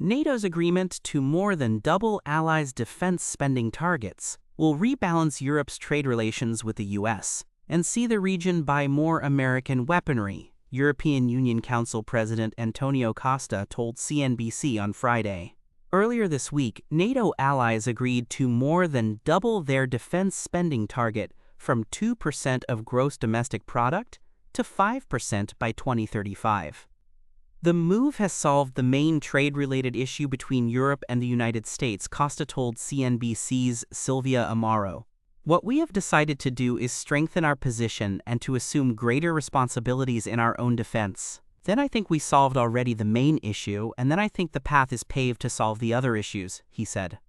NATO's agreement to more than double allies' defense spending targets will rebalance Europe's trade relations with the U.S. and see the region buy more American weaponry, European Union Council President Antonio Costa told CNBC on Friday. Earlier this week, NATO allies agreed to more than double their defense spending target from 2% of gross domestic product to 5% by 2035. The move has solved the main trade-related issue between Europe and the United States, Costa told CNBC's Silvia Amaro. What we have decided to do is strengthen our position and to assume greater responsibilities in our own defense. Then I think we solved already the main issue, and then I think the path is paved to solve the other issues, he said.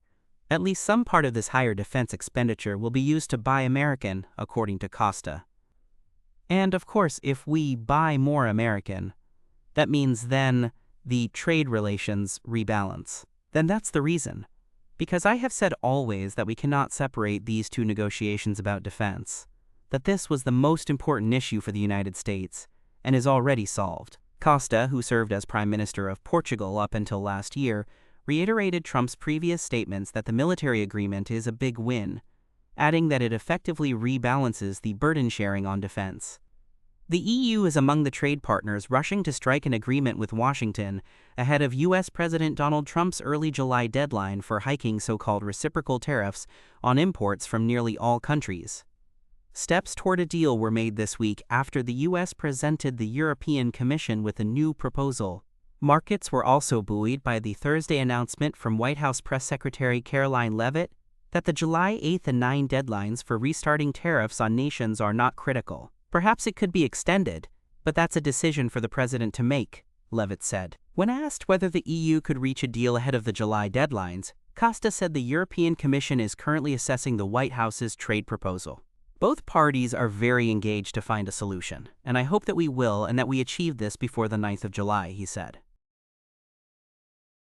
At least some part of this higher defense expenditure will be used to buy American, according to Costa. And of course, if we buy more American, that means then the trade relations rebalance. Then that's the reason. Because I have said always that we cannot separate these two negotiations about defense, that this was the most important issue for the United States and is already solved. Costa, who served as Prime Minister of Portugal up until last year, reiterated Trump's previous statements that the military agreement is a big win, adding that it effectively rebalances the burden sharing on defense. The EU is among the trade partners rushing to strike an agreement with Washington ahead of U.S. President Donald Trump's early July deadline for hiking so-called reciprocal tariffs on imports from nearly all countries. Steps toward a deal were made this week after the U.S. presented the European Commission with a new proposal. Markets were also buoyed by the Thursday announcement from White House Press Secretary Caroline Leavitt that the July 8 and 9 deadlines for restarting tariffs on nations are not critical. Perhaps it could be extended, but that's a decision for the president to make, Leavitt said. When asked whether the EU could reach a deal ahead of the July deadlines, Costa said the European Commission is currently assessing the White House's trade proposal. Both parties are very engaged to find a solution, and I hope that we will and that we achieve this before the 9th of July, he said.